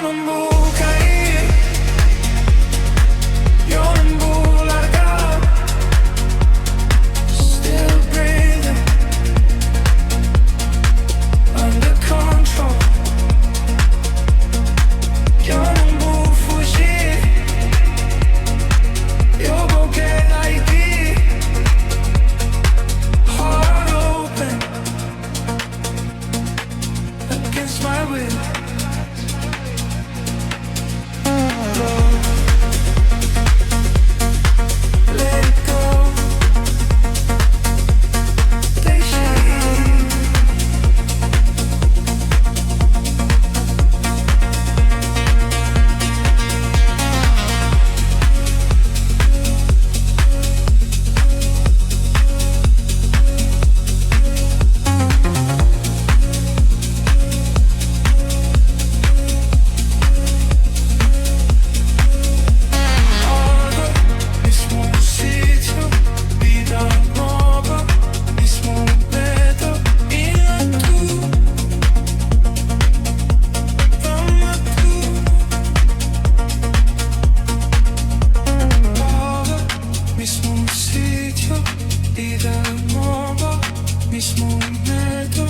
non può cair, yo non può largar. Still breathing, under control. Yo non può fugir, yo Bou Quedar Eiqui. Heart open against my will. Love, let it go. Deixa ir. Mismo sitio, vida nuova, mismo metro, mira tú, dame tú. Mismo sitio, vida nuova, mismo metro.